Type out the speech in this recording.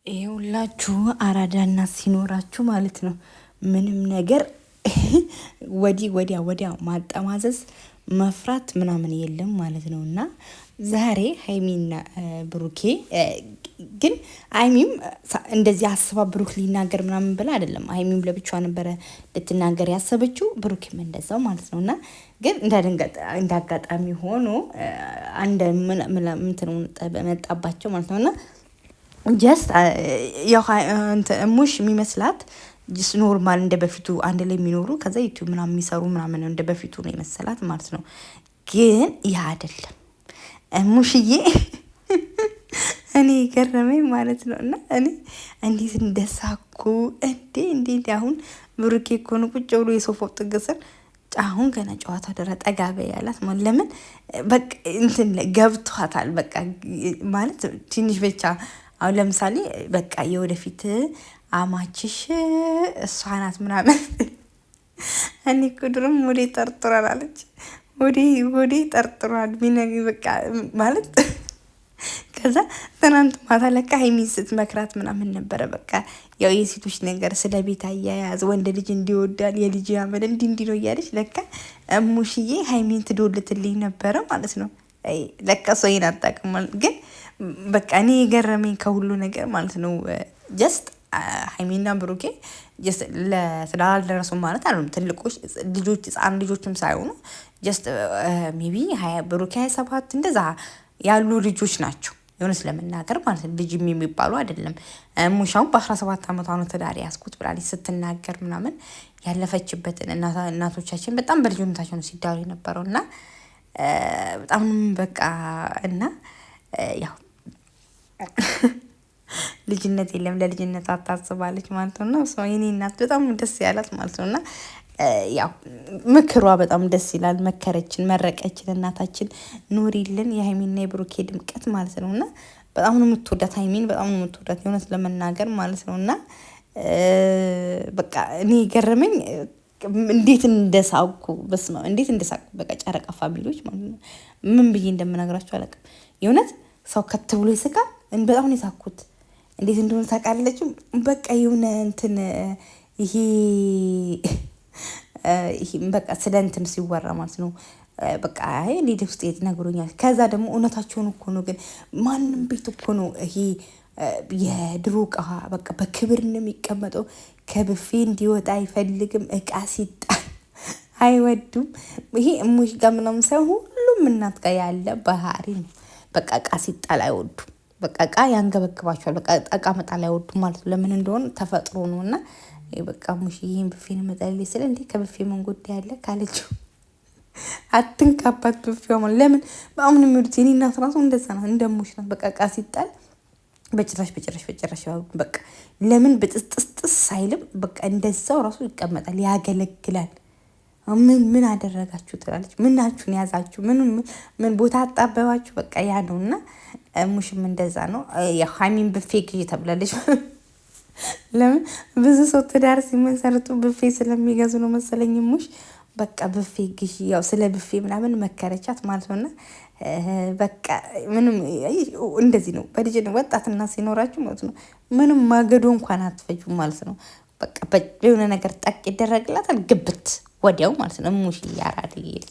ይኸውላችሁ አራዳና ሲኖራችሁ ማለት ነው ምንም ነገር ወዲያ ማጠማዘዝ መፍራት ምናምን የለም ማለት ነው። እና ዛሬ ሀይሚና ብሩኬ ግን ሀይሚም እንደዚህ አስባ ብሩክ ሊናገር ምናምን ብላ አይደለም። ሀይሚም ለብቻዋ ነበረ ልትናገር ያሰበችው፣ ብሩክም እንደዛው ማለት ነው። እና ግን እንደ አጋጣሚ ሆኖ አንድ መጣባቸው ማለት ነው። እና ጀስት ሙሽ የሚመስላት ጅስ ኖርማል እንደ በፊቱ አንድ ላይ የሚኖሩ ከዛ ዩቲዩብ ምናምን የሚሰሩ ምናምን እንደ በፊቱ ነው የመሰላት ማለት ነው። ግን ያ አይደለም ሙሽዬ እኔ ገረመኝ ማለት ነው። እና እኔ እንዴት እንደሳኩ እንዴ አሁን ብሩኬ እኮ ነው ቁጭ ብሎ የሶፋው ጥግ ስር አሁን ገና ጨዋታው ደረ ጠጋበ ያላት ለምን በቃ እንትን ገብቷታል። በቃ ማለት ትንሽ ብቻ አሁን ለምሳሌ በቃ የወደፊት አማችሽ እሷ ናት ምናምን እኔ እኮ ድሮም ወዴ ጠርጥሯል አለች። ወዴ ጠርጥሯል ሚነግ በቃ ማለት ከዛ ትናንት ማታ ለካ ሀይሚን ስትመክራት ምናምን ነበረ። በቃ ያው የሴቶች ነገር ስለ ቤት አያያዝ ወንድ ልጅ እንዲወዳል የልጅ ያመል እንዲ ነው እያለች ለካ ሙሽዬ ሀይሚን ትዶልትልኝ ነበረ ማለት ነው። ለካ ሰው ይናጣቅማል። ግን በቃ እኔ የገረመኝ ከሁሉ ነገር ማለት ነው ጀስት ሀይሚና ብሩኬ ስላልደረሱ ማለት አሉ ትልቆች ልጆች ህፃን ልጆችም ሳይሆኑ ጀስት ሜቢ ብሩኬ 27 እንደዛ ያሉ ልጆች ናቸው። የሆነ ስለመናገር ማለት ነው ልጅም የሚባሉ አይደለም። ሙሻውን በ17 ዓመቷ ነው ትዳር ያስኩት ብላለች ስትናገር ምናምን ያለፈችበትን እናቶቻችን በጣም በልጅነታቸው ነው ሲዳሩ የነበረው እና በጣም በቃ እና ያው ልጅነት የለም ለልጅነት አታስባለች ማለት ነው። እና ሰው የኔ እናት በጣም ደስ ያላት ማለት ነው። እና ያው ምክሯ በጣም ደስ ይላል። መከረችን፣ መረቀችን፣ እናታችን ኑሪልን የሀይሚና የብሩኬ ድምቀት ማለት ነው። እና በጣም ነው የምትወዳት ሀይሚን፣ በጣም ነው የምትወዳት የሆነት ለመናገር ማለት ነው። እና በቃ እኔ ገረመኝ እንዴት እንደሳኩ በስማ እንዴት እንደሳኩ በቃ ጨረቃ ፋሚሊዎች ማለት ነው። ምን ብዬ እንደምነግራቸው አላውቅም። የእውነት ሰው ከት ብሎ ይስቃል። በጣም ነው የሳኩት። እንዴት እንደሆነ ታውቃለችም። በቃ የሆነ እንትን ይሄ በቃ ስለ እንትን ሲወራ ማለት ነው በቃ ሊድ ውስጥ ነግሮኛል። ከዛ ደግሞ እውነታቸውን እኮ ነው። ግን ማንም ቤት እኮ ነው ይሄ የድሮ እቃ በቃ በክብር ነው የሚቀመጠው። ከብፌ እንዲወጣ አይፈልግም። እቃ ሲጣል አይወዱም። ይሄ እሙሽ ጋር ምናምን ሳይሆን ሁሉም እናት ጋር ያለ ባህሪ ነው። በቃ እቃ ሲጣል አይወዱም። በቃ እቃ ያንገበግባቸዋል። በቃ እቃ መጣል አይወዱም ማለት ነው። ለምን እንደሆነ ተፈጥሮ ነው። እና በቃ ሙሽ ይሄን ብፌ ነው መጣልልኝ ስለ እንዴ ከብፌ ምን ጉዳይ ያለ ካለችው አትንካባት ብፌው ማለት ለምን በአሁን የሚሉት የኔ እናት ራሱ እንደዛ ናት። እንደሙሽ ናት። በቃ እቃ ሲጣል በጭራሽ በቃ ለምን ብጥስጥስ አይልም። በቃ እንደዛው ራሱ ይቀመጣል፣ ያገለግላል። ምን አደረጋችሁ ትላለች። ምናችሁን ያዛችሁ? ምን ቦታ አጣበባችሁ? በቃ ያ ነው። እና ሙሽም እንደዛ ነው። ሀይሚን ብፌ ግዢ ተብላለች። ለምን ብዙ ሰው ትዳር ሲመሰርቱ ብፌ ስለሚገዙ ነው መሰለኝ። ሙሽ በቃ ብፌ ግዢ ያው ስለ ብፌ ምናምን መከረቻት ማለት ነው። እና በቃ ምንም እንደዚህ ነው። በልጅ ወጣትና ሲኖራችሁ ማለት ነው ምንም ማገዶ እንኳን አትፈጁም ማለት ነው። በቃ የሆነ ነገር ጠቅ ይደረግላታል ግብት ወዲያው ማለት ነው። ሙሽ ያራድ ልጅ